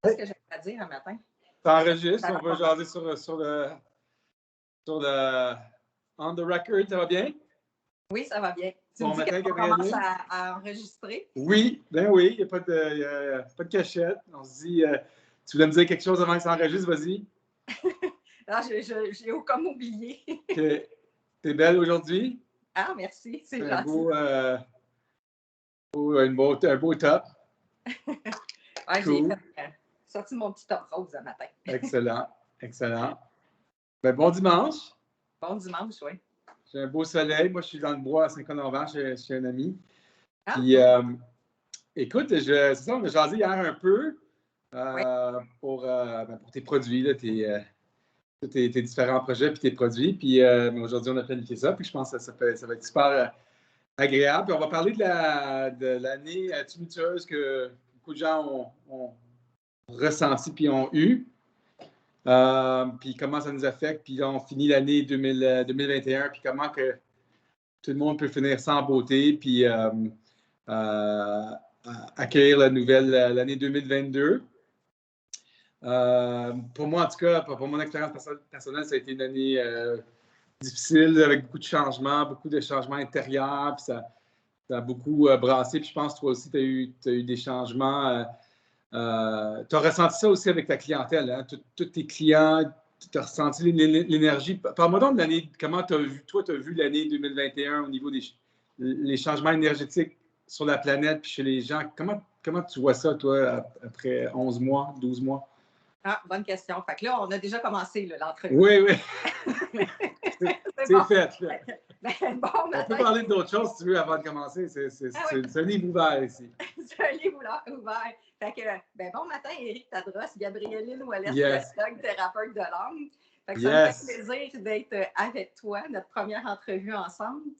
Qu'est-ce que j'avais à dire un matin? Ça enregistre, on va jaser sur le on the record, ça va bien? Oui, ça va bien. Tu Bon me dis matin, qu'on Gabrielle. commence à enregistrer? Oui, ben oui, il n'y a pas de cachette. On se dit, tu voulais me dire quelque chose avant que ça enregistre, vas-y. Non, j'ai comme oublié. T'es belle aujourd'hui? Ah, merci, c'est Un gentil. un beau top. Ouais, Cool. J'ai sorti mon petit top rose ce matin. Excellent, excellent. Ben, bon dimanche. Bon dimanche, oui. J'ai un beau soleil. Moi, je suis dans le bois à Saint-Honorant chez un ami. Ah, Puis, écoute, c'est ça, on a jasé hier un peu oui. pour tes produits, là, tes différents projets puis tes produits. Puis aujourd'hui, on a planifié ça. Puis je pense que ça va être super agréable. Puis on va parler de l'année tumultueuse que beaucoup de gens ont ressenti puis ont eu. Puis comment ça nous affecte. Puis on finit l'année 2021. Puis comment que tout le monde peut finir ça en beauté. Puis accueillir l'année 2022. Pour moi, en tout cas, pour mon expérience personnelle, ça a été une année difficile avec beaucoup de changements intérieurs. Puis ça a beaucoup brassé. Puis je pense que toi aussi, tu as eu des changements. Tu as ressenti ça aussi avec ta clientèle. Hein? Tous tes clients, tu as ressenti l'énergie. Parle-moi donc de l'année, comment tu as vu l'année 2021 au niveau des changements énergétiques sur la planète puis chez les gens. Comment tu vois ça, toi, après 11 mois, 12 mois? Ah, bonne question. Fait que là, on a déjà commencé l'entrevue. Oui. C'est bon. fait. Là. Bon on peut parler d'autres choses si tu veux avant de commencer. C'est un livre ouvert ici. C'est un livre ouvert. Fait que, bon matin, Éric Tadros, Gabrieline Ouellette, Yes. thérapeute de l'âme. Fait que yes. Ça me fait plaisir d'être avec toi, notre première entrevue ensemble.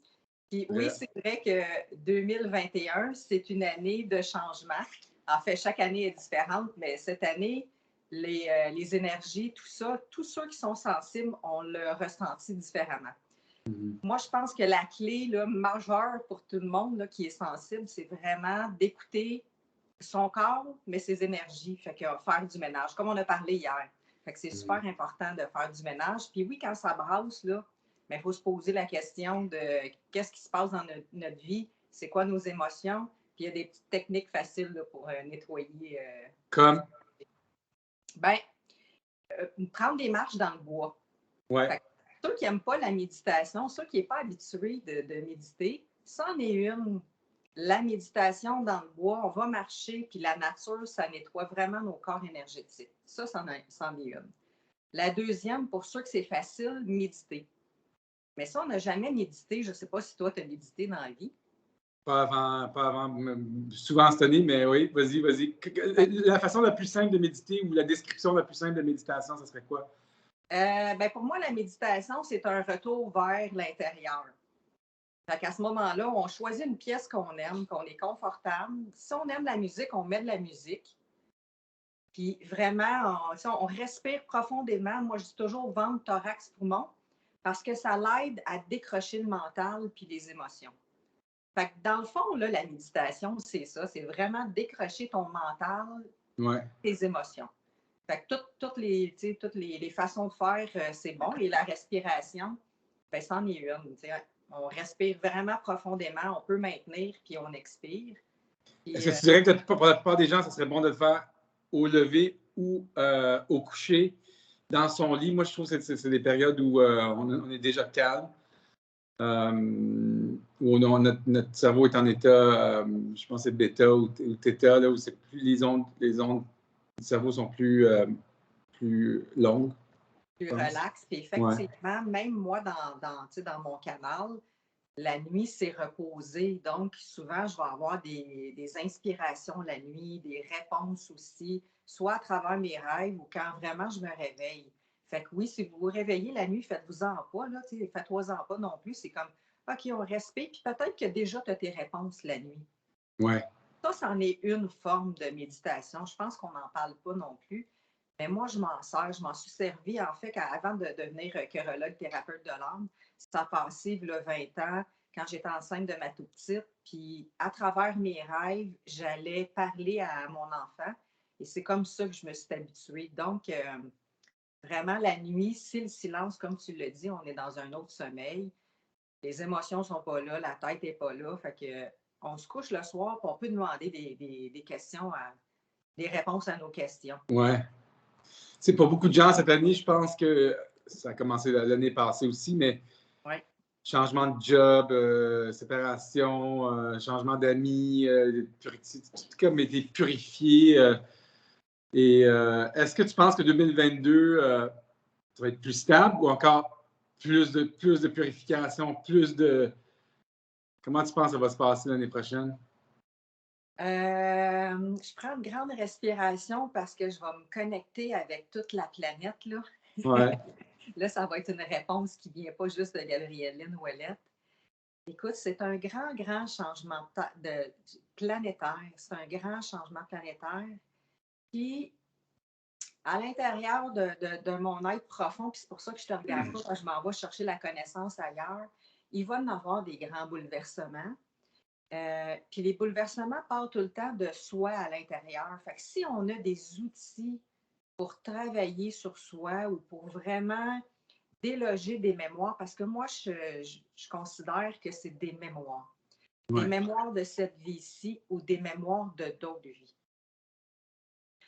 Puis oui, Yeah. c'est vrai que 2021, c'est une année de changement. En fait, chaque année est différente, mais cette année, les énergies, tout ça, tous ceux qui sont sensibles, on le ressenti différemment. Moi, je pense que la clé là, majeure pour tout le monde là, qui est sensible, c'est vraiment d'écouter son corps, mais ses énergies. Fait que faire du ménage, comme on a parlé hier. Fait que c'est super important de faire du ménage. Puis oui, quand ça brasse, là, mais il faut se poser la question de qu'est-ce qui se passe dans notre vie, c'est quoi nos émotions. Puis il y a des petites techniques faciles là, pour nettoyer. Comme? Prendre des marches dans le bois. Ouais. Ceux qui n'aiment pas la méditation, ceux qui ne sont pas habitués de méditer, c'en est une. La méditation dans le bois, on va marcher, puis la nature, ça nettoie vraiment nos corps énergétiques. Ça, c'en est une. La deuxième, pour ceux que c'est facile, méditer. Mais ça, on n'a jamais médité. Je ne sais pas si toi, tu as médité dans la vie. Pas avant, souvent cette année, mais oui, vas-y. La façon la plus simple de méditer ou la description la plus simple de méditation, ça serait quoi? Pour moi, la méditation, c'est un retour vers l'intérieur. Fait qu'à ce moment-là, on choisit une pièce qu'on aime, qu'on est confortable. Si on aime la musique, on met de la musique. Puis vraiment, on respire profondément. Moi, je dis toujours ventre, thorax, poumon, parce que ça l'aide à décrocher le mental puis les émotions. Fait que dans le fond, là, la méditation, c'est ça. C'est vraiment décrocher ton mental, tes émotions. Fait que toutes les façons de faire, c'est bon. Et la respiration, c'en est une. On respire vraiment profondément, on peut maintenir, puis on expire. Est-ce que tu dirais que pour la plupart des gens, ça serait bon de le faire au lever ou au coucher dans son lit? Moi, je trouve que c'est des périodes où on est déjà calme, où notre cerveau est en état, je pense que c'est bêta ou theta, là, où c'est plus les ondes du cerveau sont plus longues. Plus relax. Puis effectivement, même moi, dans mon canal, la nuit, c'est reposé. Donc, souvent, je vais avoir des inspirations la nuit, des réponses aussi, soit à travers mes rêves ou quand vraiment je me réveille. Fait que oui, si vous vous réveillez la nuit, faites-vous-en pas, là, faites-vous-en pas non plus. C'est comme, OK, on respire, puis peut-être que déjà, tu as tes réponses la nuit. Ouais. Ça, c'en est une forme de méditation. Je pense qu'on n'en parle pas non plus. Mais moi, je m'en sers, je m'en suis servi. En fait, avant de devenir chirologue, thérapeute de l'âme, ça a passé il y a 20 ans, quand j'étais enceinte de ma toute petite. Puis, à travers mes rêves, j'allais parler à mon enfant. Et c'est comme ça que je me suis habituée. Donc, vraiment, la nuit, c'est le silence, comme tu l'as dit, on est dans un autre sommeil. Les émotions ne sont pas là, la tête n'est pas là. Fait que, on se couche le soir, puis on peut demander des questions, des réponses à nos questions. Ouais. C'est pour beaucoup de gens cette année, je pense que ça a commencé l'année passée aussi, mais ouais. Changement de job, séparation, changement d'amis, tout comme été purifié. Est-ce que tu penses que 2022 ça va être plus stable ou encore plus de purification, plus de... Comment tu penses que ça va se passer l'année prochaine? Je prends une grande respiration parce que je vais me connecter avec toute la planète, là. Ouais. Là, ça va être une réponse qui ne vient pas juste de Gabrielle Ouellette. Écoute, c'est un grand changement planétaire. C'est un grand changement planétaire. Puis, à l'intérieur de mon être profond, puis c'est pour ça que je te regarde pas, parce que je m'en vais chercher la connaissance ailleurs, il va y en avoir des grands bouleversements. Puis les bouleversements partent tout le temps de soi à l'intérieur. Fait que si on a des outils pour travailler sur soi ou pour vraiment déloger des mémoires, parce que moi, je considère que c'est des mémoires. Des Ouais, mémoires de cette vie-ci ou des mémoires de d'autres vies.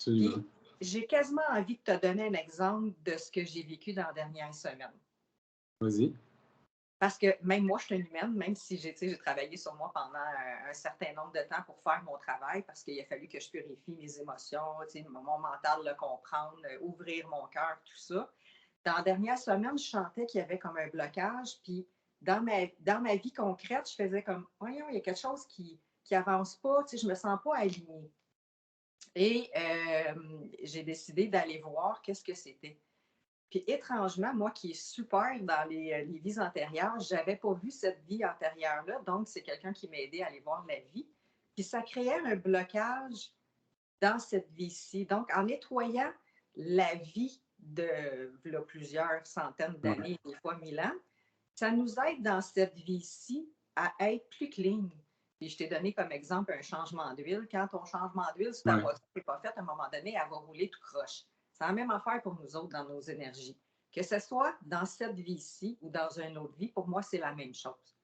absolument. Puis, j'ai quasiment envie de te donner un exemple de ce que j'ai vécu dans la dernière semaine. Vas-y. Parce que même moi, je suis une humaine, même si j'ai travaillé sur moi pendant un certain nombre de temps pour faire mon travail, parce qu'il a fallu que je purifie mes émotions, mon mental, le comprendre, ouvrir mon cœur, tout ça. Dans la dernière semaine, je sentais qu'il y avait comme un blocage, puis dans ma vie concrète, je faisais comme, voyons, il y a quelque chose qui avance pas, je me sens pas alignée. Et j'ai décidé d'aller voir qu'est-ce que c'était. Puis étrangement, moi qui est super dans les vies antérieures, je n'avais pas vu cette vie antérieure-là. Donc, c'est quelqu'un qui m'a aidé à aller voir la vie. Puis ça créait un blocage dans cette vie-ci. Donc, en nettoyant la vie de là, plusieurs centaines d'années, des fois 1000 ans, ça nous aide dans cette vie-ci à être plus clean. Puis je t'ai donné comme exemple un changement d'huile. Quand ton changement d'huile, si ta voiture n'est pas faite, à un moment donné, elle va rouler tout croche. C'est la même affaire pour nous autres dans nos énergies. Que ce soit dans cette vie-ci ou dans une autre vie, pour moi, c'est la même chose.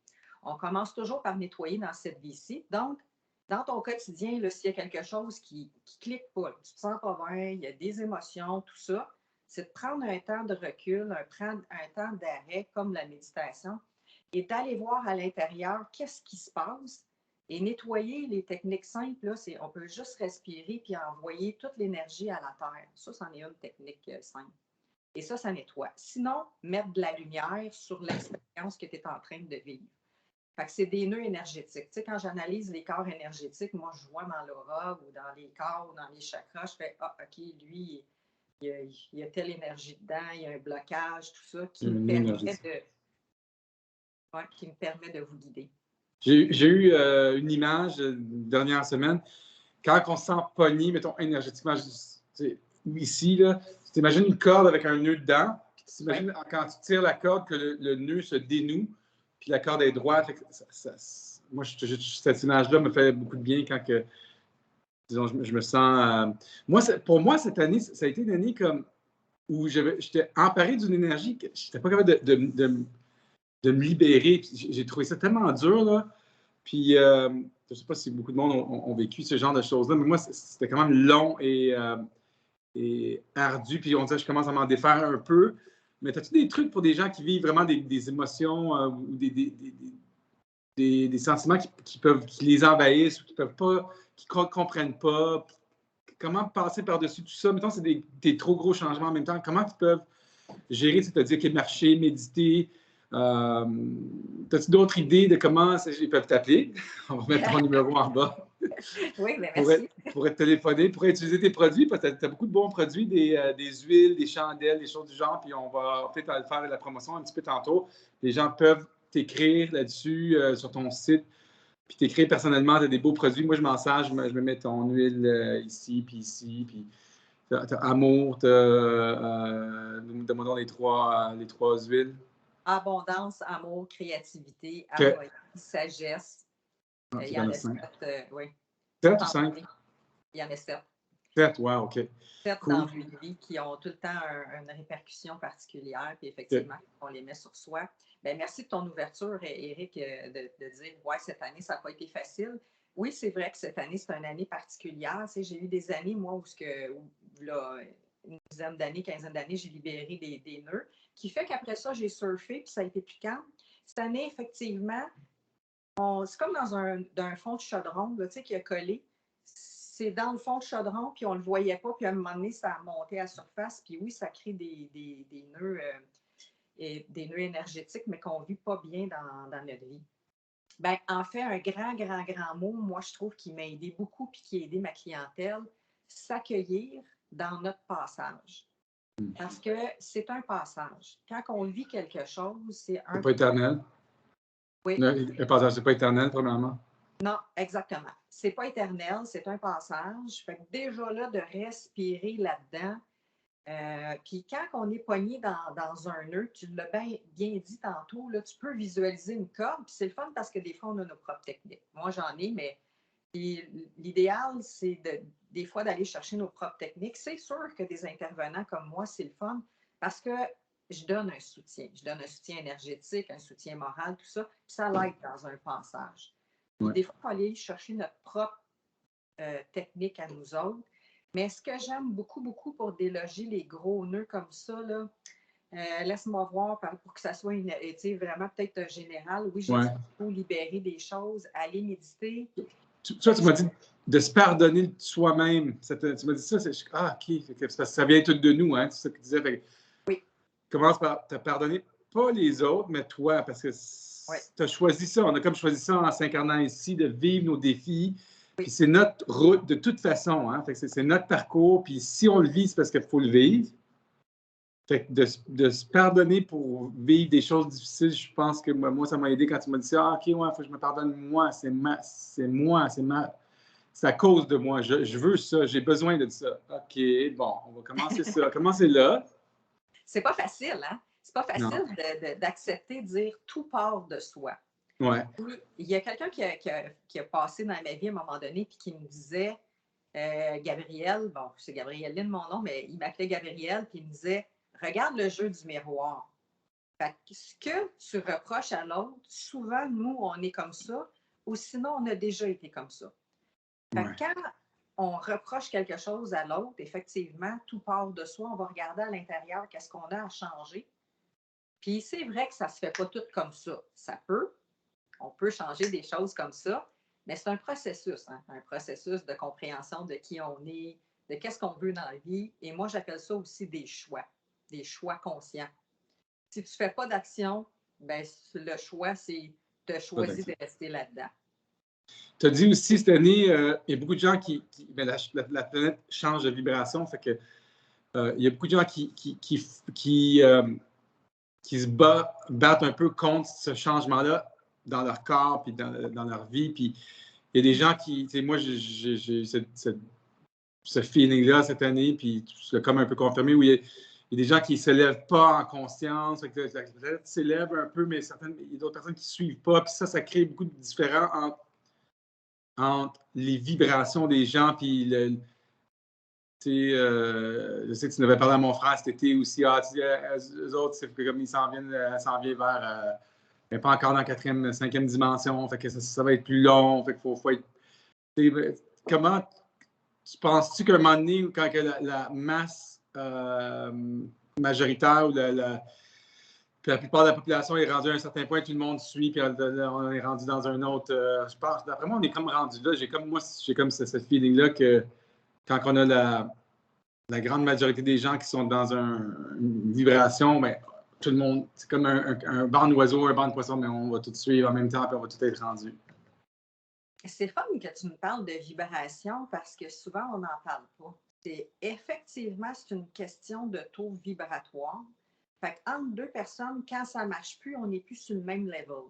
On commence toujours par nettoyer dans cette vie-ci. Donc, dans ton quotidien, s'il y a quelque chose qui ne clique pas, tu ne te sens pas bien, il y a des émotions, tout ça, c'est de prendre un temps de recul, prendre un temps d'arrêt comme la méditation et d'aller voir à l'intérieur qu'est-ce qui se passe et nettoyer les techniques simples. Là, on peut juste respirer puis envoyer toute l'énergie à la terre. Ça, c'en est une technique simple. Et ça nettoie. Sinon, mettre de la lumière sur l'expérience que tu es en train de vivre. Fait que c'est des nœuds énergétiques. Tu sais, quand j'analyse les corps énergétiques, moi, je vois dans l'aura ou dans les corps ou dans les chakras, je fais « Ah, OK, lui, il y a telle énergie dedans, il y a un blocage, tout ça, qui me permet de vous guider. » J'ai eu une image dernière semaine. Quand on se sent pogné, mettons, énergétiquement, ici, là, tu t'imagines une corde avec un nœud dedans, puis tu t'imagines quand tu tires la corde que le nœud se dénoue, puis la corde est droite. Moi, cette image-là me fait beaucoup de bien quand que, disons, je me sens... pour moi, cette année, ça a été une année comme où j'étais emparé d'une énergie que je n'étais pas capable de me libérer. J'ai trouvé ça tellement dur, là. Puis, je ne sais pas si beaucoup de monde ont vécu ce genre de choses-là, mais moi, c'était quand même long et ardu. Puis, on dirait que je commence à m'en défaire un peu. Mais as-tu des trucs pour des gens qui vivent vraiment des émotions ou des sentiments qui les envahissent ou qui ne comprennent pas? Comment passer par-dessus tout ça? Mettons, c'est des trop gros changements en même temps. Comment ils peuvent gérer, c'est-à-dire qu'il marcher, méditer? As-tu d'autres idées de comment ils peuvent t'appeler? On va mettre ton numéro en bas. Oui, mais merci. Pour être téléphoné, pour utiliser tes produits, parce que tu as beaucoup de bons produits, des huiles, des chandelles, des choses du genre, puis on va peut-être faire la promotion un petit peu tantôt. Les gens peuvent t'écrire là-dessus sur ton site, puis t'écrire personnellement, tu as des beaux produits. Moi, je m'en sers, je me mets ton huile ici, puis t'as amour, demandons les trois huiles. Abondance, amour, créativité, Okay. harmonie, sagesse. Ah, Il y en a 7, oui. 7 ou 5? Il y en a 7. 7, wow, OK. 7 Cool. dans une vie qui ont tout le temps une répercussion particulière, puis OK. effectivement, on les met sur soi. Bien, merci de ton ouverture, Éric, de dire, ouais, cette année, ça n'a pas été facile. Oui, c'est vrai que cette année, c'est une année particulière. Tu sais, j'ai eu des années, moi, là, une dizaine d'années, quinzaine d'années, j'ai libéré des nœuds, qui fait qu'après ça, j'ai surfé, puis ça a été plus calme. Cette année, effectivement, c'est comme dans un fond de chaudron, là, tu sais, qui a collé. C'est dans le fond de chaudron, puis on ne le voyait pas, puis à un moment donné, ça a monté à la surface, puis oui, ça crée des nœuds, des nœuds énergétiques, mais qu'on ne vit pas bien dans notre vie. Ben, en fait, un grand mot, moi, je trouve qui m'a aidé beaucoup, puis qui a aidé ma clientèle, s'accueillir dans notre passage. Parce que c'est un passage. Quand on vit quelque chose, c'est un... C'est pas éternel. Oui. Le passage, c'est pas éternel, premièrement. Non, exactement. C'est pas éternel, c'est un passage. Fait que déjà là, de respirer là-dedans. Puis quand on est pogné dans un nœud, tu l'as bien dit tantôt, là, tu peux visualiser une corde. Puis c'est le fun parce que des fois, on a nos propres techniques. Moi, j'en ai, mais l'idéal, c'est des fois d'aller chercher nos propres techniques. C'est sûr que des intervenants comme moi, c'est le fun parce que je donne un soutien. Je donne un soutien énergétique, un soutien moral, tout ça. Puis ça l'aide dans un passage. Ouais. Des fois, il faut aller chercher notre propre technique à nous autres. Mais ce que j'aime beaucoup, beaucoup pour déloger les gros nœuds comme ça, là, laisse-moi voir pour que ça soit vraiment peut-être général. Oui, j'ai dit qu'il faut libérer des choses, aller méditer. Tu m'as dit de se pardonner soi-même. Tu m'as dit ça, OK, parce que ça vient tout de nous, hein, c'est ça que tu disais. Fait, oui. Commence par te pardonner, pas les autres, mais toi, parce que tu as choisi ça. On a comme choisi ça en s'incarnant ici, de vivre nos défis. Oui. Puis c'est notre route de toute façon. Hein, fait que c'est notre parcours. Puis si on le vit, c'est parce qu'il faut le vivre. Fait que de se pardonner pour vivre des choses difficiles, je pense que moi, ça m'a aidé quand tu m'as dit ça. OK, ouais, il faut que je me pardonne moi. C'est à cause de moi. Je veux ça. J'ai besoin de ça. OK, bon, on va commencer ça. Commencer là. C'est pas facile, hein? C'est pas facile d'accepter de dire tout part de soi. Ouais. Il y a quelqu'un qui a passé dans ma vie à un moment donné puis qui me disait, Gabriel, bon, c'est Gabriel Lynn mon nom, mais il m'appelait Gabriel puis il me disait, regarde le jeu du miroir. Fait que ce que tu reproches à l'autre, souvent, nous, on est comme ça, ou sinon, on a déjà été comme ça. Fait que quand on reproche quelque chose à l'autre, effectivement, tout part de soi. On va regarder à l'intérieur qu'est-ce qu'on a à changer. Puis c'est vrai que ça ne se fait pas tout comme ça. On peut changer des choses comme ça, mais c'est un processus, hein? Un processus de compréhension de qui on est, de qu'est-ce qu'on veut dans la vie. Et moi, j'appelle ça aussi des choix conscients. Si tu ne fais pas d'action, ben, le choix, c'est de choisir de rester là-dedans. Tu as dit aussi cette année, il y a beaucoup de gens ben, la planète change de vibration. Fait que, il y a beaucoup de gens qui se battent un peu contre ce changement-là dans leur corps puis dans leur vie. Puis il y a des gens qui, tu sais, moi, j'ai ce feeling-là cette année, puis c'est comme un peu confirmé, où il y a des gens qui ne se lèvent pas en conscience, la planète s'élève un peu, mais il y a d'autres personnes qui ne suivent pas. Puis ça crée beaucoup de différends entre les vibrations des gens, puis je sais que tu en avais parlé à mon frère cet été aussi. Eux autres, c'est comme ils s'en viennent vers. Mais pas encore dans la 4e, 5e dimension. Fait que ça va être plus long. Fait qu'il faut être. Comment tu penses-tu qu'à un moment donné, quand que la masse majoritaire ou puis la plupart de la population est rendue à un certain point, tout le monde suit, puis on est rendu dans un autre. Je pense, d'après moi, on est comme rendu là. J'ai comme ce feeling-là que quand on a la grande majorité des gens qui sont dans une vibration, ben, tout le monde, c'est comme un banc d'oiseaux, un banc de poissons, mais on va tout suivre en même temps, puis on va tout être rendu. C'est fun que tu me parles de vibration parce que souvent, on n'en parle pas. Effectivement, c'est une question de taux vibratoire. Fait qu'entre deux personnes, quand ça ne marche plus, on n'est plus sur le même level.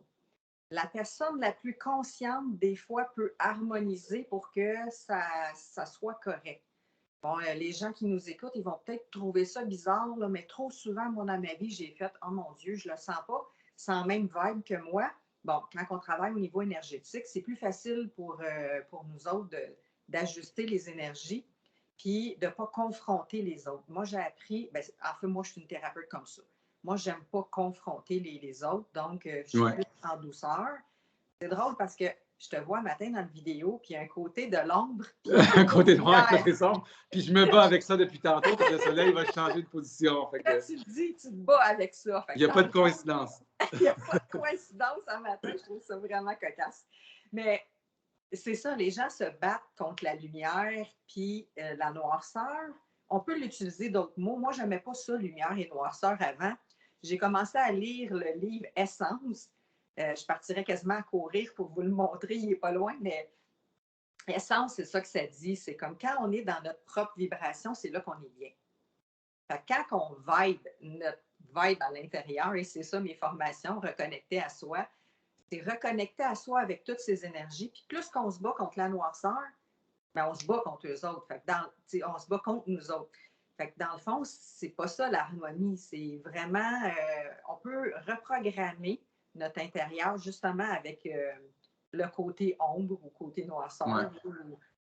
La personne la plus consciente, des fois, peut harmoniser pour que ça soit correct. Bon, les gens qui nous écoutent, ils vont peut-être trouver ça bizarre, là, mais trop souvent, moi, dans ma vie, j'ai fait « Oh mon Dieu, je ne le sens pas, sans même vibe que moi ». Bon, quand on travaille au niveau énergétique, c'est plus facile pour nous autres d'ajuster les énergies. puis de ne pas confronter les autres. Moi, j'ai appris, ben, en fait, moi, je suis une thérapeute comme ça. Moi, je n'aime pas confronter les autres, donc je suis plus en douceur. C'est drôle parce que je te vois un matin dans la vidéo, puis il y a un côté de l'ombre. Un côté noir, un côté sombre. Puis je me bats avec ça depuis tantôt, parce que le soleil va changer de position. Fait que, quand tu le dis, tu te bats avec ça. il n'y a pas de coïncidence. Il n'y a pas de coïncidence un matin, je trouve ça vraiment cocasse. Mais c'est ça, les gens se battent contre la lumière puis la noirceur. On peut l'utiliser d'autres mots. Moi, je n'aimais pas ça, lumière et noirceur, avant. J'ai commencé à lire le livre Essence. Je partirais quasiment à courir pour vous le montrer, il n'est pas loin, mais Essence, c'est ça que ça dit. C'est comme quand on est dans notre propre vibration, c'est là qu'on est bien. Fait que quand on vibe, notre vibe à l'intérieur, et c'est ça mes formations, reconnecter à soi, c'est reconnecter à soi avec toutes ces énergies. Puis plus qu'on se bat contre la noirceur, ben on se bat contre eux autres. Fait que on se bat contre nous autres. Fait que dans le fond, c'est pas ça l'harmonie. C'est vraiment, on peut reprogrammer notre intérieur justement avec le côté ombre ou côté noirceur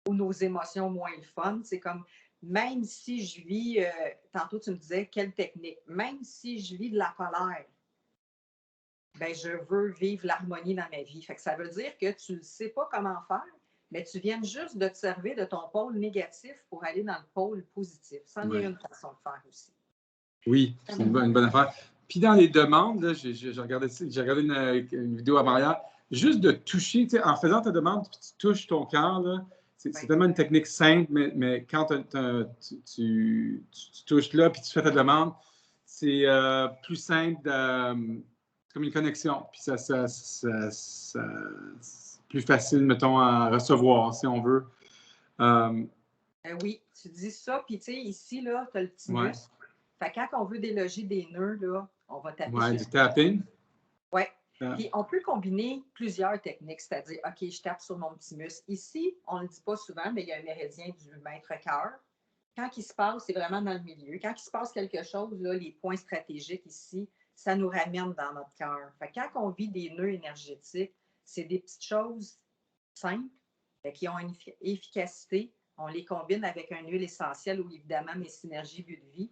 ou nos émotions moins le fun. C'est comme, même si je vis, tantôt tu me disais, quelle technique, même si je vis de la colère, ben, je veux vivre l'harmonie dans ma vie. Fait que ça veut dire que tu ne sais pas comment faire, mais tu viens juste de te servir de ton pôle négatif pour aller dans le pôle positif. C'en est une façon de faire aussi. Oui, c'est une bonne affaire. Puis dans les demandes, là, j'ai regardé une vidéo à Maria, juste de toucher, en faisant ta demande, puis tu touches ton cœur, c'est tellement une technique simple, mais quand tu touches là, puis tu fais ta demande, c'est plus simple, c'est comme une connexion, puis c'est plus facile, mettons, à recevoir, si on veut. Oui, tu dis ça, puis tu sais, ici, là, tu as le thymus. Fait que quand on veut déloger des nœuds, là, on va taper sur du tapping. Oui. Puis on peut combiner plusieurs techniques, c'est-à-dire, OK, je tape sur mon thymus. Ici, on ne le dit pas souvent, mais il y a un méridien du maître-cœur. Quand il se passe, c'est vraiment dans le milieu. Quand il se passe quelque chose, là, les points stratégiques ici, ça nous ramène dans notre cœur. Fait que quand on vit des nœuds énergétiques, c'est des petites choses simples qui ont une efficacité. On les combine avec un huile essentielle ou évidemment mes synergies but de vie.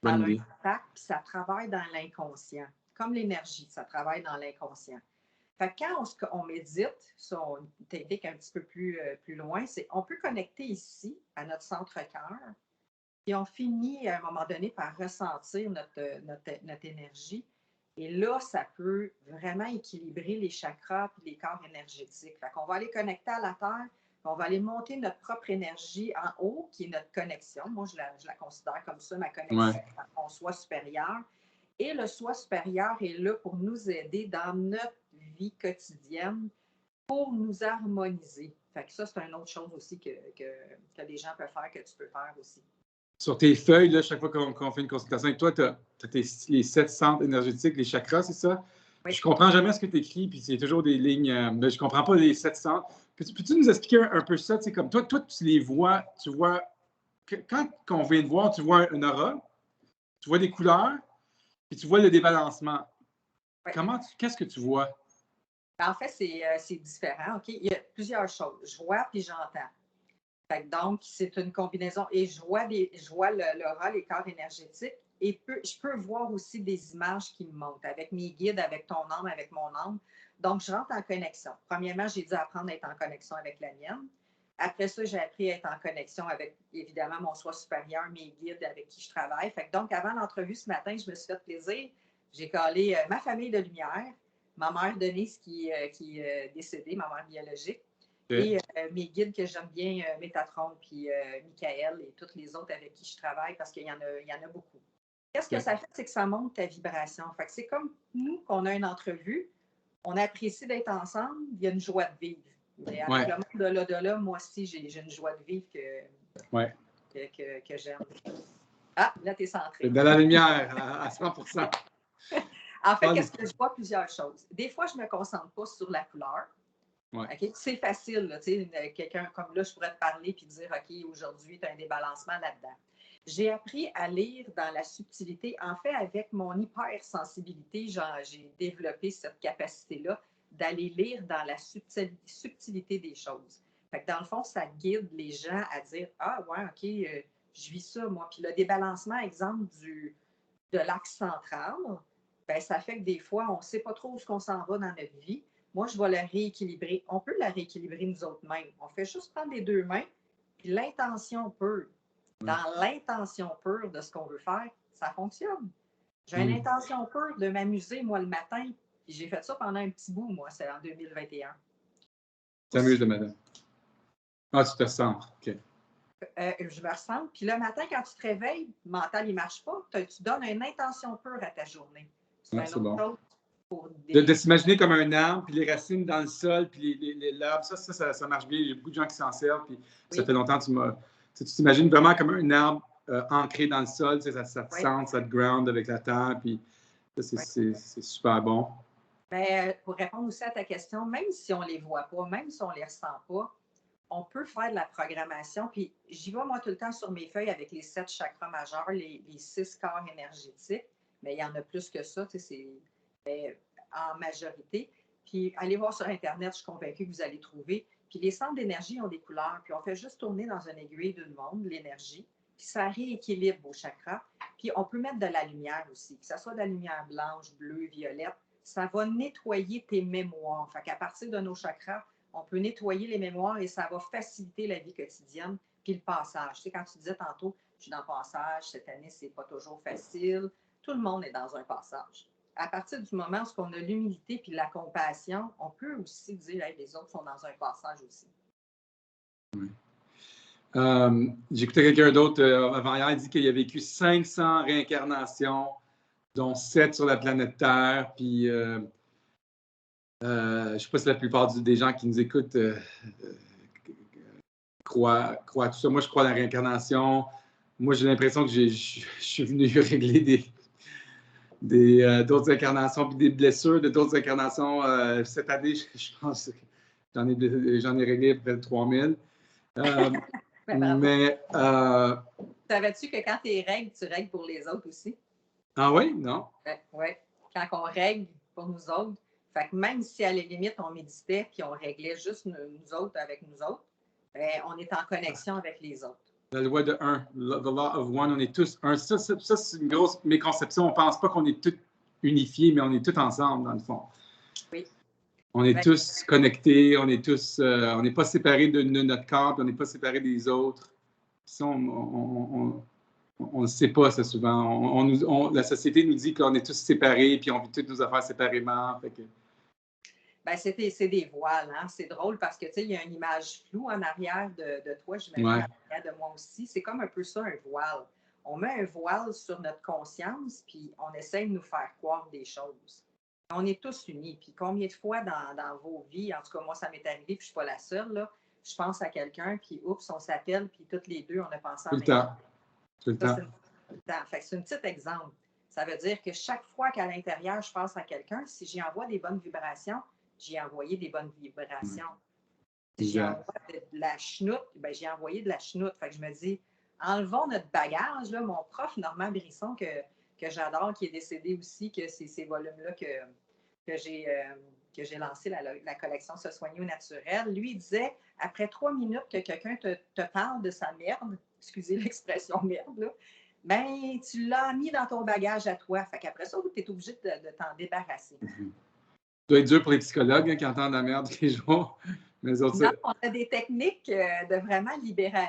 Ça a un impact, puis ça travaille dans l'inconscient. Comme l'énergie, ça travaille dans l'inconscient. Fait que quand on médite, ça, on technique un petit peu plus loin, c'est on peut connecter ici à notre centre-cœur, et on finit à un moment donné par ressentir notre énergie. Et là, ça peut vraiment équilibrer les chakras et les corps énergétiques. Fait qu'on va aller connecter à la Terre, on va aller monter notre propre énergie en haut, qui est notre connexion. Moi, je la considère comme ça, ma connexion à mon soi supérieur. Et le soi supérieur est là pour nous aider dans notre vie quotidienne, pour nous harmoniser. Fait que ça, c'est une autre chose aussi que les gens peuvent faire, que tu peux faire aussi. Sur tes feuilles, là, chaque fois qu'on fait une consultation avec toi, tu as les 7 centres énergétiques, les chakras, c'est ça? Oui. Je ne comprends jamais ce que tu écris, puis c'est toujours des lignes. Mais je ne comprends pas les 7 centres. Peux-tu nous expliquer un peu ça? Tu sais, comme toi, tu les vois, tu vois. Quand on vient te voir, tu vois un aura, tu vois des couleurs, puis tu vois le débalancement. Oui. Qu'est-ce que tu vois? En fait, c'est différent. OK? Il y a plusieurs choses. Je vois puis j'entends. Donc, c'est une combinaison. Et je vois l'aura, les corps énergétiques, et je peux voir aussi des images qui me montent avec mes guides, avec ton âme, avec mon âme. Donc, je rentre en connexion. Premièrement, j'ai dû apprendre à être en connexion avec la mienne. Après ça, j'ai appris à être en connexion avec, évidemment, mon soi supérieur, mes guides avec qui je travaille. Donc, avant l'entrevue ce matin, je me suis fait plaisir. J'ai collé ma famille de lumière, ma mère Denise qui est décédée, ma mère biologique, et mes guides que j'aime bien, Métatron, puis Michael et toutes les autres avec qui je travaille, parce qu'il y en a beaucoup. Qu'est-ce que ça fait? C'est que ça monte ta vibration. Fait que c'est comme nous, qu'on a une entrevue, on apprécie d'être ensemble, il y a une joie de vivre. Mais avec le monde de là, moi aussi, j'ai une joie de vivre que j'aime. Ah, là, t'es centré. Dans la lumière, à 100%. En fait, qu'est-ce que je vois? Plusieurs choses. Des fois, je ne me concentre pas sur la couleur. Okay? C'est facile, là, quelqu'un comme là, je pourrais te parler et dire, OK, aujourd'hui, tu as un débalancement là-dedans. J'ai appris à lire dans la subtilité. En fait, avec mon hypersensibilité, j'ai développé cette capacité-là d'aller lire dans la subtilité des choses. Fait que dans le fond, ça guide les gens à dire ah, ouais, OK, je vis ça, moi. Puis le débalancement, exemple, de l'axe central, ben, ça fait que des fois, on ne sait pas trop où on s'en va dans notre vie. Moi, je vais la rééquilibrer. On peut la rééquilibrer nous autres mêmes. On fait juste prendre les deux mains, puis l'intention pure. Dans l'intention pure de ce qu'on veut faire, ça fonctionne. J'ai une intention pure de m'amuser, moi, le matin. Puis j'ai fait ça pendant un petit bout, moi, c'est en 2021. T'amuses le matin. Ah, tu te sens. OK. Je me ressens. Puis le matin, quand tu te réveilles, le mental, il ne marche pas. Tu donnes une intention pure à ta journée. C'est Ouais, une c'est autre bon. chose. Pour De s'imaginer comme un arbre, puis les racines dans le sol, puis l'herbe, ça marche bien. Il y a beaucoup de gens qui s'en servent, puis ça fait longtemps que tu t'imagines vraiment comme un arbre ancré dans le sol, ça te centre, ça te ground avec la terre, puis ça, c'est super bon. Ben, pour répondre aussi à ta question, même si on ne les voit pas, même si on ne les ressent pas, on peut faire de la programmation. Puis j'y vais, moi, tout le temps sur mes feuilles avec les 7 chakras majeurs, les 6 corps énergétiques. Mais il y en a plus que ça, c'est en majorité. Puis allez voir sur Internet, je suis convaincue que vous allez trouver. Puis les centres d'énergie ont des couleurs. Puis on fait juste tourner dans une aiguille d'une montre l'énergie. Puis ça rééquilibre vos chakras. Puis on peut mettre de la lumière aussi, que ce soit de la lumière blanche, bleue, violette. Ça va nettoyer tes mémoires. Fait qu'à partir de nos chakras, on peut nettoyer les mémoires et ça va faciliter la vie quotidienne. Puis le passage. Tu sais, quand tu disais tantôt, je suis dans le passage, cette année, c'est pas toujours facile. Tout le monde est dans un passage. À partir du moment où on a l'humilité puis la compassion, on peut aussi dire hey, les autres sont dans un passage aussi. Oui. J'écoutais quelqu'un d'autre avant-hier, il dit qu'il a vécu 500 réincarnations, dont 7 sur la planète Terre. Puis, je ne sais pas si la plupart des gens qui nous écoutent croient tout ça. Moi, je crois à la réincarnation. Moi, j'ai l'impression que je suis venu régler d'autres incarnations puis des blessures de d'autres incarnations. Cette année, je pense que j'en ai réglé à peu près 3000. Mais. Savais-tu que quand tu règles pour les autres aussi? Ah oui? Non? Oui. Quand on règle pour nous autres, fait que même si à la limite on méditait puis on réglait juste nous autres avec nous autres, ben, on est en connexion avec les autres. La loi de 1, the law of one, on est tous un. Ça c'est une grosse méconception. On ne pense pas qu'on est tous unifiés, mais on est tous ensemble, dans le fond. Oui. On est tous connectés, on est tous, on n'est pas séparés de notre corps, on n'est pas séparés des autres. Ça, on ne sait pas, ça, souvent. La société nous dit qu'on est tous séparés, puis on vit toutes nos affaires séparément. Fait que... Ben, c'est des voiles, hein? C'est drôle parce que, tu sais, il y a une image floue en arrière de toi, j'imagine, en arrière de moi aussi. C'est comme un peu ça, un voile. On met un voile sur notre conscience, puis on essaie de nous faire croire des choses. On est tous unis. Puis combien de fois dans vos vies, en tout cas, moi, ça m'est arrivé, puis je ne suis pas la seule, là, je pense à quelqu'un, puis oups, on s'appelle, puis toutes les deux, on a pensé à Tout le temps. Tout le temps. Fait que c'est un petit exemple. Ça veut dire que chaque fois qu'à l'intérieur, je pense à quelqu'un, si j'y envoie des bonnes vibrations, j'y ai envoyé des bonnes vibrations. Si j'y envoie de la chenoute, ben, j'y ai envoyé de la chenoute. Fait que je me dis, enlevons notre bagage. Là, mon prof, Normand Brisson, que j'adore, qui est décédé aussi, que c'est ces volumes-là que j'ai lancé la collection Se soigner au naturel. Lui, il disait, après 3 minutes que quelqu'un te parle de sa merde, excusez l'expression merde, là, ben, tu l'as mis dans ton bagage à toi. Fait qu'après ça, tu es obligé de t'en débarrasser. Ça doit être dur pour les psychologues qui entendent la merde tous les jours. Mais autres, non, on a des techniques de vraiment libérer.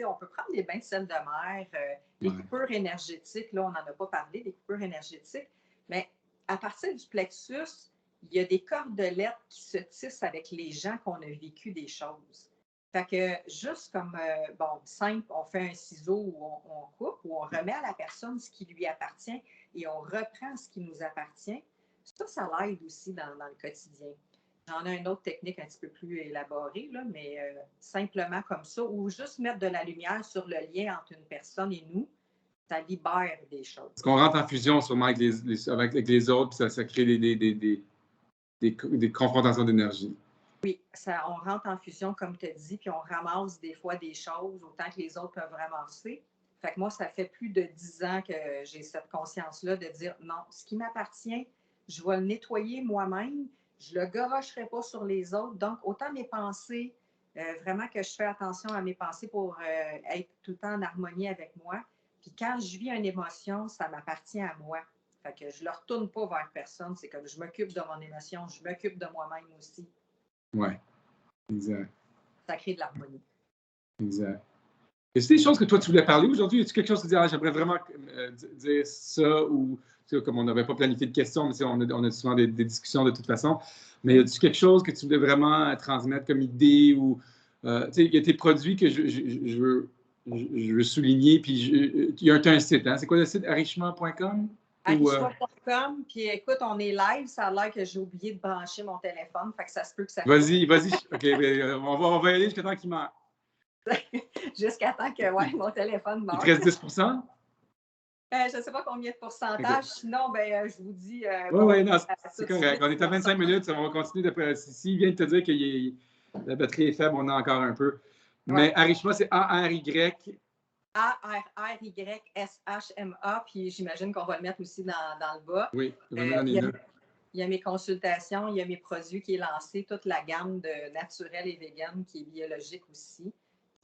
On peut prendre des bains de sel de mer, les coupures énergétiques, là, on n'en a pas parlé, des coupures énergétiques, mais à partir du plexus, il y a des cordelettes qui se tissent avec les gens qu'on a vécu des choses. Fait que juste comme, simple, on fait un ciseau où on coupe, où on remet à la personne ce qui lui appartient et on reprend ce qui nous appartient. Ça l'aide aussi dans le quotidien. J'en ai une autre technique un petit peu plus élaborée, là, mais simplement comme ça, ou juste mettre de la lumière sur le lien entre une personne et nous, ça libère des choses. Parce qu'on rentre en fusion sûrement avec les autres, puis ça crée des confrontations d'énergie. Oui, on rentre en fusion, comme tu as dit, puis on ramasse des fois des choses autant que les autres peuvent ramasser. Fait que moi, ça fait plus de 10 ans que j'ai cette conscience-là de dire non, ce qui m'appartient, je vais le nettoyer moi-même. Je ne le garocherai pas sur les autres. Donc, autant mes pensées, Vraiment que je fais attention à mes pensées pour être tout le temps en harmonie avec moi. Puis quand je vis une émotion, ça m'appartient à moi. Fait que je ne le retourne pas vers personne. C'est comme je m'occupe de mon émotion, je m'occupe de moi-même aussi. Oui, exact. Ça crée de l'harmonie. Exact. Est-ce des choses que toi, tu voulais parler aujourd'hui? Est-ce quelque chose que tu dis, ah, j'aimerais vraiment dire ça ou, tu sais, comme on n'avait pas planifié de questions, mais on a souvent des discussions de toute façon. Mais y a-tu quelque chose que tu voulais vraiment transmettre comme idée ou, tu sais, il y a tes produits que je veux souligner, puis il y a un site, hein? C'est quoi le site? Arichement.com? Arichement.com, puis écoute, on est live, ça a l'air que j'ai oublié de brancher mon téléphone, fait que ça se peut que ça... Vas-y. OK, ben, on va y aller jusqu'à temps qu'il meurt. Jusqu'à temps que mon téléphone meure. Il te reste 10 je ne sais pas combien de pourcentage. Okay. Sinon, ben, je vous dis. Oui, non, c'est correct. On est à 25 minutes. On va continuer. S'il vient de te dire que la batterie est faible, on a encore un peu. Mais Arichma, c'est A-R-Y. A-R-R-Y-S-H-M-A. Puis j'imagine qu'on va le mettre aussi dans le bas. Oui, il y a mes consultations, il y a mes produits qui est lancé, toute la gamme de naturel et vegan qui est biologique aussi,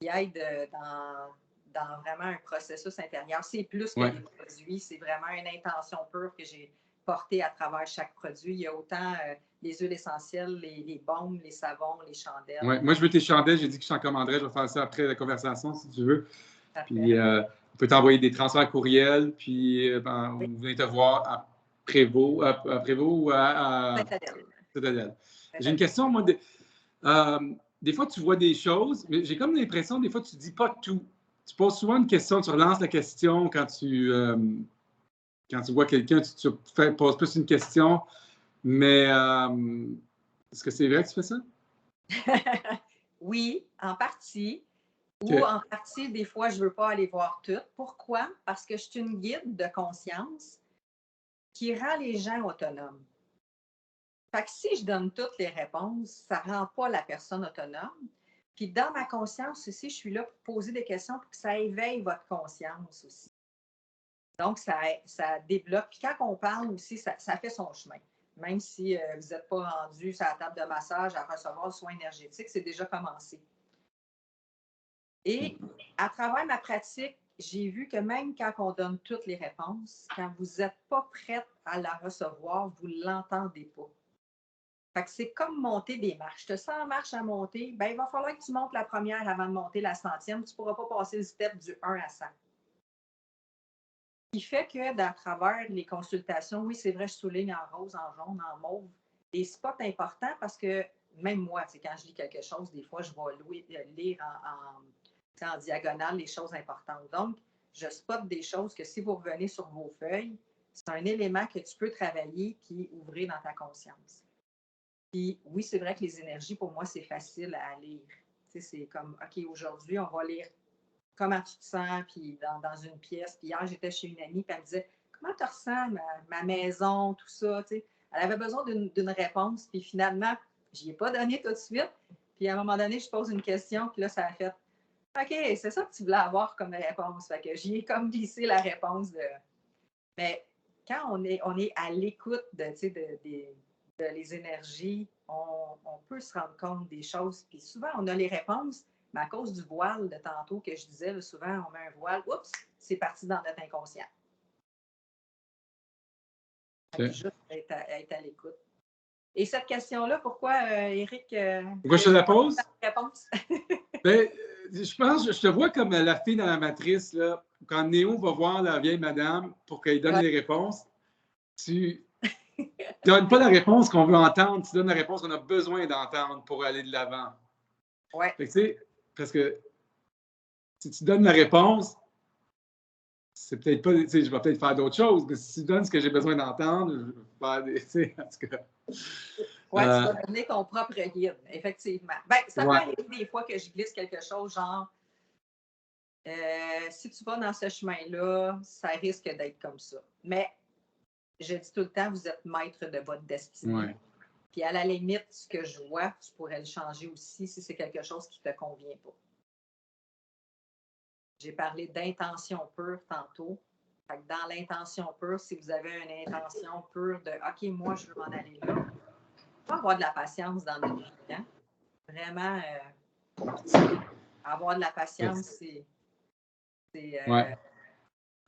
qui aide dans vraiment un processus intérieur. C'est plus que des produits, c'est vraiment une intention pure que j'ai portée à travers chaque produit. Il y a autant les huiles essentielles, les baumes, les savons, les chandelles. Oui, moi, je veux tes chandelles. J'ai dit que je t'en commanderais. Je vais faire ça après la conversation, si tu veux. Parfait. Puis, on peut t'envoyer des transferts courriels, puis on vient te voir à Prévost ou à Citadelle. J'ai une question, moi. Des fois, tu vois des choses, mais j'ai comme l'impression, des fois, tu ne dis pas tout. Tu poses souvent une question, tu relances la question quand tu vois quelqu'un, tu poses plus une question. Mais est-ce que c'est vrai que tu fais ça? Oui, en partie. Okay. Ou en partie, des fois, je ne veux pas aller voir tout. Pourquoi? Parce que je suis une guide de conscience qui rend les gens autonomes. Fait que si je donne toutes les réponses, ça ne rend pas la personne autonome. Puis dans ma conscience aussi, je suis là pour poser des questions pour que ça éveille votre conscience aussi. Donc, ça débloque. Puis quand on parle aussi, ça fait son chemin. Même si vous n'êtes pas rendu sur la table de massage à recevoir le soin énergétique, c'est déjà commencé. Et à travers ma pratique, j'ai vu que même quand on donne toutes les réponses, quand vous n'êtes pas prête à la recevoir, vous ne l'entendez pas. Fait que c'est comme monter des marches. Tu as 100 marches à monter, ben, il va falloir que tu montes la première avant de monter la 100e. Tu ne pourras pas passer le step du 1 à 100. Ce qui fait que, à travers les consultations, oui, c'est vrai, je souligne en rose, en jaune, en mauve, des spots importants parce que même moi, quand je lis quelque chose, des fois, je vais lire en diagonale les choses importantes. Donc, je spot des choses que si vous revenez sur vos feuilles, c'est un élément que tu peux travailler puis ouvrir dans ta conscience. Puis oui, c'est vrai que les énergies, pour moi, c'est facile à lire. Tu sais, c'est comme, OK, aujourd'hui, on va lire comment tu te sens, puis dans une pièce. Puis hier, j'étais chez une amie, puis elle me disait, comment tu ressens ma maison, tout ça, tu sais. Elle avait besoin d'une réponse, puis finalement, je n'y ai pas donné tout de suite. Puis à un moment donné, je pose une question, puis là, ça a fait, OK, c'est ça que tu voulais avoir comme réponse. Fait que j'y ai comme glissé la réponse de... Mais quand on est à l'écoute de les énergies, on peut se rendre compte des choses. Puis souvent, on a les réponses, mais à cause du voile de tantôt que je disais, là, souvent, on met un voile, oups, c'est parti dans notre inconscient. Okay. Juste être à l'écoute. Et cette question-là, pourquoi, Éric? Pourquoi je te la pose? Ben, je pense, je te vois comme la fille dans la matrice, là, quand Néo va voir la vieille madame pour qu'elle donne les réponses, tu ne donnes pas la réponse qu'on veut entendre, tu donnes la réponse qu'on a besoin d'entendre pour aller de l'avant. Ouais. Tu sais, parce que si tu donnes la réponse, c'est peut-être pas, tu sais, je vais peut-être faire d'autres choses, mais si tu donnes ce que j'ai besoin d'entendre, je vais faire des, tu sais, en tout cas. Oui, tu vas donner ton propre guide, effectivement. Ben, ça peut arriver des fois que je glisse quelque chose, genre, si tu vas dans ce chemin-là, ça risque d'être comme ça. Mais je dis tout le temps, vous êtes maître de votre destinée. Ouais. Puis à la limite, ce que je vois, tu pourrais le changer aussi si c'est quelque chose qui ne te convient pas. J'ai parlé d'intention pure tantôt. Fait que dans l'intention pure, si vous avez une intention pure de « OK, moi, je veux m'en aller là », il faut avoir de la patience dans notre vie. Hein? Vraiment, Avoir de la patience, c'est Ouais.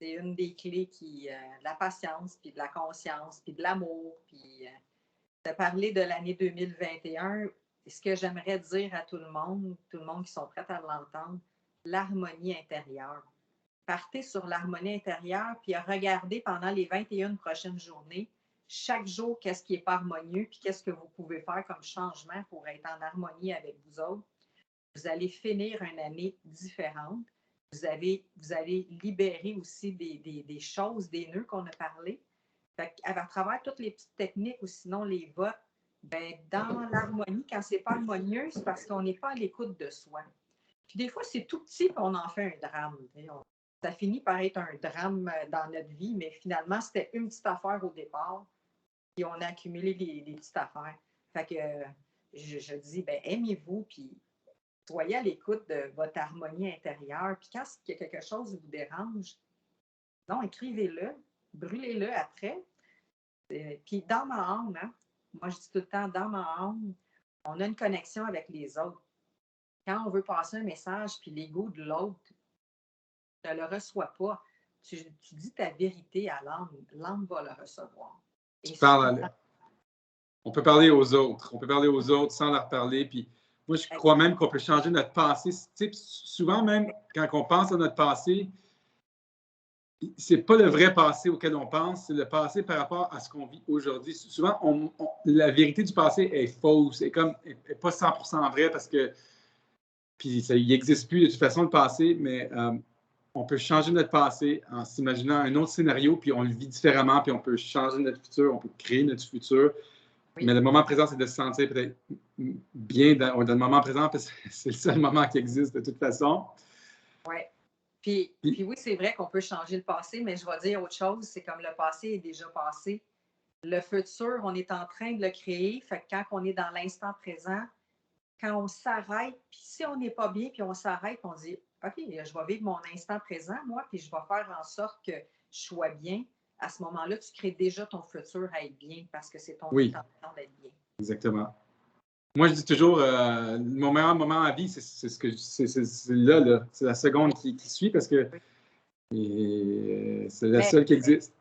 une des clés de la patience, puis de la conscience, puis de l'amour. Puis de parler de l'année 2021, ce que j'aimerais dire à tout le monde qui sont prêts à l'entendre, l'harmonie intérieure. Partez sur l'harmonie intérieure, puis regardez pendant les 21 prochaines journées, chaque jour, qu'est-ce qui n'est pas harmonieux, puis qu'est-ce que vous pouvez faire comme changement pour être en harmonie avec vous autres. Vous allez finir une année différente. Vous allez libérer aussi des choses, des nœuds qu'on a parlé. Fait à travers toutes les petites techniques ou sinon les votes, ben, dans l'harmonie, quand c'est pas harmonieux, c'est parce qu'on n'est pas à l'écoute de soi. Puis des fois, c'est tout petit et on en fait un drame. Ça finit par être un drame dans notre vie, mais finalement, c'était une petite affaire au départ, puis on a accumulé des petites affaires. Fait que je dis, ben, aimez-vous, puis soyez à l'écoute de votre harmonie intérieure. Puis quand il y a quelque chose qui vous dérange, non, écrivez-le, brûlez-le après. Puis dans ma âme, hein, moi je dis tout le temps, dans ma âme, on a une connexion avec les autres. Quand on veut passer un message, puis l'ego de l'autre ne le reçoit pas, tu dis ta vérité à l'âme, l'âme va le recevoir. Tu parles on peut parler aux autres. On peut parler aux autres sans leur parler. Puis moi, je crois même qu'on peut changer notre passé. Tu sais, souvent, même quand on pense à notre passé, c'est pas le vrai passé auquel on pense, c'est le passé par rapport à ce qu'on vit aujourd'hui. Souvent, la vérité du passé est fausse, est pas 100% vraie parce que puis ça, il n'existe plus de toute façon le passé, mais on peut changer notre passé en s'imaginant un autre scénario, puis on le vit différemment, puis on peut changer notre futur, on peut créer notre futur. Oui. Mais le moment présent, c'est de se sentir peut-être bien dans le moment présent, parce que c'est le seul moment qui existe de toute façon. Oui. Puis oui, c'est vrai qu'on peut changer le passé, mais je vais dire autre chose, c'est comme le passé est déjà passé. Le futur, on est en train de le créer. Fait que quand on est dans l'instant présent, quand on s'arrête, puis si on n'est pas bien, puis on s'arrête, on dit OK, je vais vivre mon instant présent, moi, puis je vais faire en sorte que je sois bien. À ce moment-là, tu crées déjà ton futur à être bien parce que c'est ton intention d'être bien. Exactement. Moi, je dis toujours, mon meilleur moment à vie, c'est là. C'est la seconde qui suit parce que c'est la seule qui existe.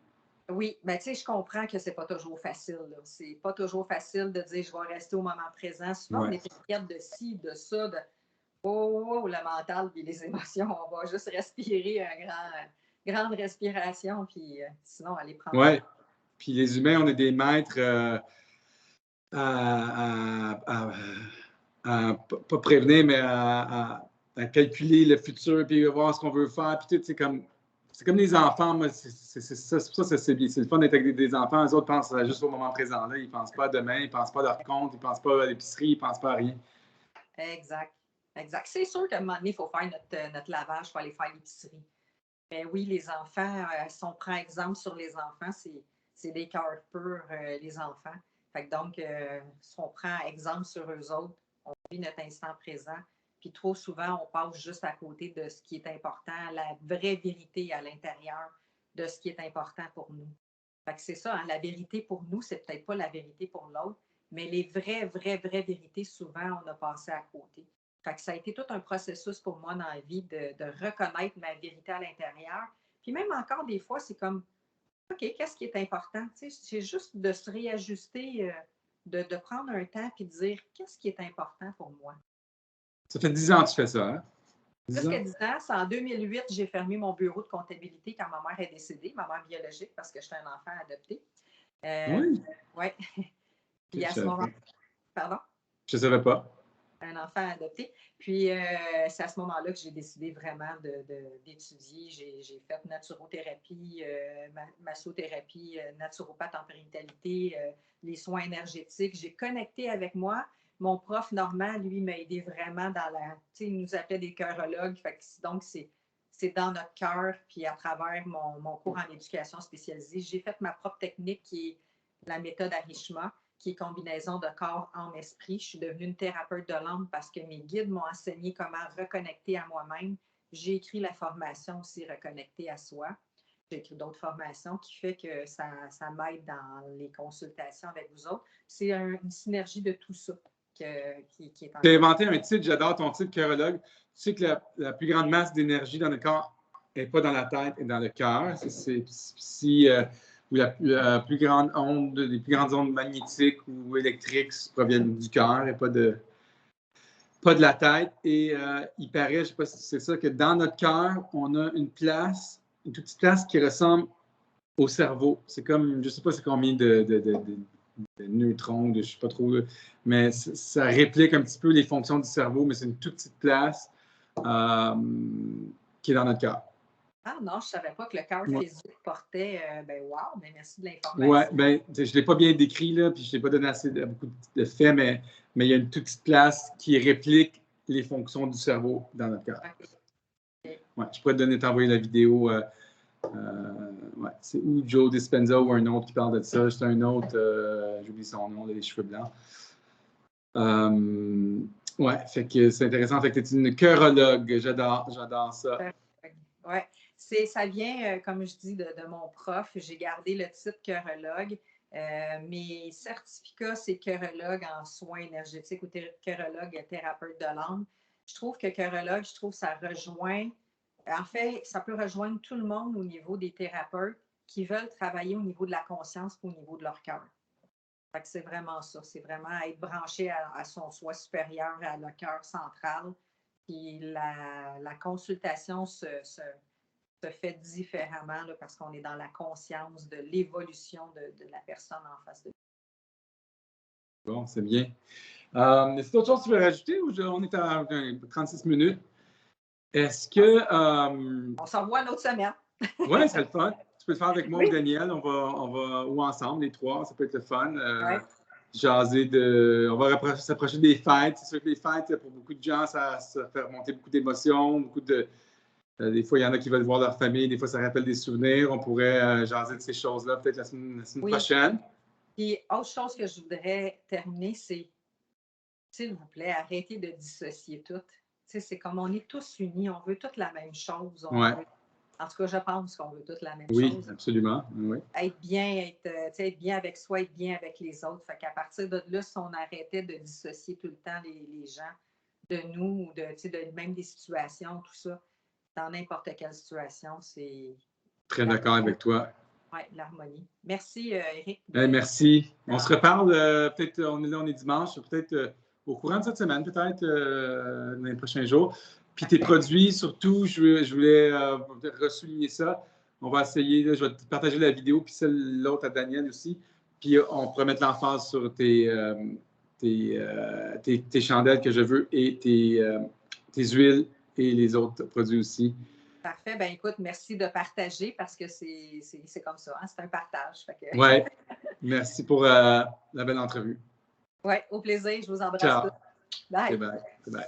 Oui, mais tu sais, je comprends que c'est pas toujours facile. C'est pas toujours facile de dire je vais rester au moment présent. Souvent, on est inquiète de ci, de ça, de le mental puis les émotions. On va juste respirer une grande respiration, puis sinon, aller prendre. Oui. Puis les humains, on est des maîtres à pas prévenir, mais à calculer le futur, puis voir ce qu'on veut faire. Puis tout, c'est comme les enfants. Moi, c'est le fun d'être avec des enfants. Les autres pensent juste au moment présent. Là. Ils ne pensent pas à demain, ils ne pensent pas à leur compte, ils ne pensent pas à l'épicerie, ils ne pensent pas à rien. Exact. Exact. C'est sûr qu'à un moment donné, il faut faire notre lavage, il faut aller faire l'épicerie. Mais oui, les enfants, si on prend exemple sur les enfants, c'est des cœurs purs, les enfants. Fait que donc, si on prend exemple sur eux autres, on vit notre instant présent. Puis trop souvent, on passe juste à côté de ce qui est important, la vraie vérité à l'intérieur de ce qui est important pour nous. Fait que c'est ça, hein, la vérité pour nous, c'est peut-être pas la vérité pour l'autre, mais les vraies vérités, souvent, on a passé à côté. Fait que ça a été tout un processus pour moi dans la vie de reconnaître ma vérité à l'intérieur. Puis même encore des fois, c'est comme, OK, qu'est-ce qui est important? Tu sais, c'est juste de se réajuster, de prendre un temps et de dire, qu'est-ce qui est important pour moi? Ça fait 10 ans que tu fais ça, hein? Plus que 10 ans, c'est en 2008, j'ai fermé mon bureau de comptabilité quand ma mère est décédée, ma mère biologique, parce que j'étais un enfant adopté. Oui. Ouais. Puis à ce moment-là, pardon? Je ne savais pas. Un enfant adopté. Puis, c'est à ce moment-là que j'ai décidé vraiment d'étudier. J'ai fait naturothérapie, massothérapie, naturopathe en périnatalité, les soins énergétiques. J'ai connecté avec moi. Mon prof Normand, lui, m'a aidé vraiment dans la... Tu sais, il nous appelait des cœurologues. Donc, c'est dans notre cœur. Puis, à travers mon cours en éducation spécialisée, j'ai fait ma propre technique qui est la méthode Arishma, qui est combinaison de corps, âme, esprit. Je suis devenue une thérapeute de l'âme parce que mes guides m'ont enseigné comment reconnecter à moi-même. J'ai écrit la formation aussi Reconnecter à soi. J'ai écrit d'autres formations qui fait que ça m'aide dans les consultations avec vous autres. C'est une synergie de tout ça. qui est en... Tu as inventé un titre, j'adore ton titre, chorologue. Tu sais que la plus grande masse d'énergie dans le corps n'est pas dans la tête, et dans le cœur. Où la plus grande onde, les plus grandes ondes magnétiques ou électriques proviennent du cœur et pas de la tête. Et il paraît, je ne sais pas si c'est ça, que dans notre cœur, on a une toute petite place qui ressemble au cerveau. C'est comme, je ne sais pas c'est combien de neutrons, je ne sais pas trop, mais ça réplique un petit peu les fonctions du cerveau, mais c'est une toute petite place qui est dans notre cœur. Ah non, je ne savais pas que le cœur physique portait. Wow, ben merci de l'information. Oui, ben, je ne l'ai pas bien décrit, là, puis je ne l'ai pas donné beaucoup de faits, mais il y a une toute petite place qui réplique les fonctions du cerveau dans notre cœur. Okay. Ouais, je pourrais t'envoyer la vidéo. C'est ou Joe Dispenza ou un autre qui parle de ça. C'est un autre, j'oublie son nom, les cheveux blancs. Fait que c'est intéressant. Fait que tu es une chorologue. J'adore ça. Ouais. Ça vient, comme je dis, de mon prof. J'ai gardé le titre chorologue. Mes certificats, c'est chorologue en soins énergétiques ou chorologue thérapeute de l'âme. Je trouve que chorologue, ça rejoint. En fait, ça peut rejoindre tout le monde au niveau des thérapeutes qui veulent travailler au niveau de la conscience ou au niveau de leur cœur. Fait que c'est vraiment ça. C'est vraiment être branché à son soi supérieur, à le cœur central. Puis la consultation se fait différemment là, parce qu'on est dans la conscience de l'évolution de la personne en face de nous. Bon, c'est bien. Est-ce d'autres choses que tu veux rajouter ou on est à 36 minutes? Est-ce que... On se revoit l'autre semaine. Oui, c'est le fun. Tu peux le faire avec moi ou Daniel. On va ou ensemble, les trois. Ça peut être le fun. Jaser on va s'approcher des fêtes. C'est sûr que les fêtes, pour beaucoup de gens, ça fait remonter beaucoup d'émotions, des fois, il y en a qui veulent voir leur famille. Des fois, ça rappelle des souvenirs. On pourrait jaser de ces choses-là peut-être la semaine prochaine. Puis, autre chose que je voudrais terminer, c'est, s'il vous plaît, arrêtez de dissocier tout. C'est comme on est tous unis, on veut toute la même chose. En tout cas, je pense qu'on veut toute la même chose. Oui, absolument. Oui. Être bien avec soi, être bien avec les autres. Fait qu'à partir de là, si on arrêtait de dissocier tout le temps les gens de nous, même des situations, tout ça, dans n'importe quelle situation, c'est... Très d'accord avec toi. Oui, l'harmonie. Merci, Éric. Merci. On se reparle, peut-être, on est dimanche, peut-être au courant de cette semaine, peut-être dans les prochains jours. Puis tes produits, surtout, je voulais ressouligner ça. On va essayer, je vais te partager la vidéo, puis l'autre à Daniel aussi. Puis on pourra mettre l'emphase sur tes chandelles que je veux et tes huiles et les autres produits aussi. Parfait. Ben écoute, merci de partager parce que c'est comme ça, hein? C'est un partage. Oui. Merci pour la belle entrevue. Oui, au plaisir. Je vous embrasse Ciao. tous. Bye. Bye. Bye.